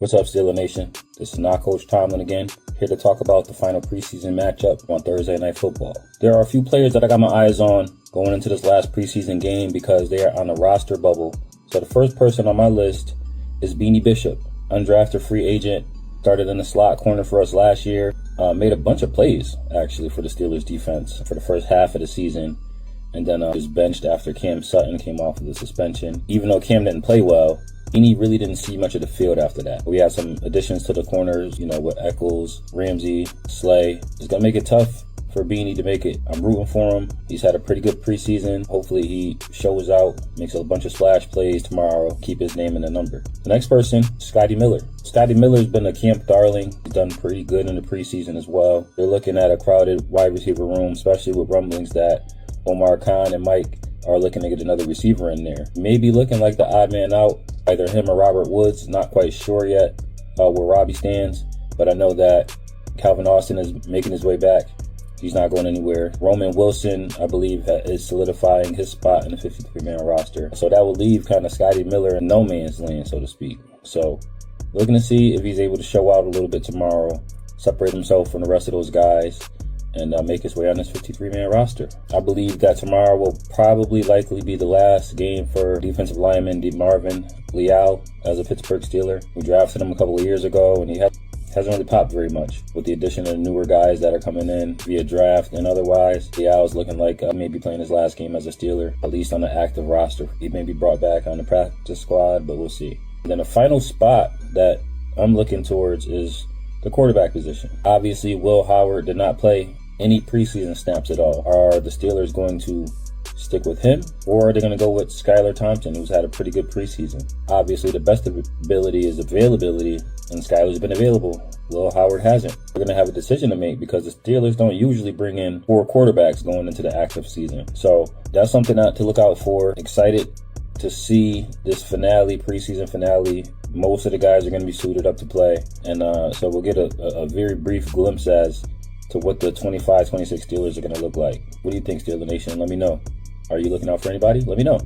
What's up, Steeler Nation? This is not Coach Tomlin again, here to talk about the final preseason matchup on Thursday Night Football. There are a few players that I got my eyes on going into this last preseason game because they are on the roster bubble. So the first person on my list is Beanie Bishop, undrafted free agent, started in the slot corner for us last year, made a bunch of plays actually for the Steelers defense for the first half of the season, and then was benched after Cam Sutton came off of the suspension. Even though Cam didn't play well, Beanie really didn't see much of the field after that. We had some additions to the corners, with Eccles, Ramsey, Slay. It's going to make it tough for Beanie to make it. I'm rooting for him. He's had a pretty good preseason. Hopefully he shows out, makes a bunch of splash plays tomorrow, keep his name in the number. The next person, Scotty Miller. Scotty Miller's been a camp darling. He's done pretty good in the preseason as well. They're looking at a crowded wide receiver room, especially with rumblings that Omar Khan and Mike are looking to get another receiver in there. Maybe looking like the odd man out, either him or Robert Woods. Not quite sure yet where Robbie stands, but I know that Calvin Austin is making his way back. He's not going anywhere. Roman Wilson, I believe, is solidifying his spot in the 53-man roster. So that will leave kind of Scotty Miller in no man's land, so to speak. So looking to see if he's able to show out a little bit tomorrow, separate himself from the rest of those guys, and make his way on this 53-man roster. I believe that tomorrow will probably likely be the last game for defensive lineman DeMarvin Leal as a Pittsburgh Steeler. We drafted him a couple of years ago, and he hasn't really popped very much. With the addition of newer guys that are coming in via draft and otherwise, Leal is looking like maybe playing his last game as a Steeler, at least on the active roster. He may be brought back on the practice squad, but we'll see. And then the final spot that I'm looking towards is the quarterback position. Obviously, Will Howard did not play any preseason snaps at all. Are the Steelers going to stick with him, or are they going to go with Skylar Thompson, who's had a pretty good preseason? Obviously, the best ability is availability, and Skylar's been available. Will Howard hasn't. We're going to have a decision to make because the Steelers don't usually bring in 4 quarterbacks going into the active season. So that's something to look out for. Excited to see this preseason finale. Most of the guys are going to be suited up to play, and so we'll get a very brief glimpse as to what the 25-26 Steelers are going to look like. What do you think, Steeler Nation? Let me know. Are you looking out for anybody? Let me know.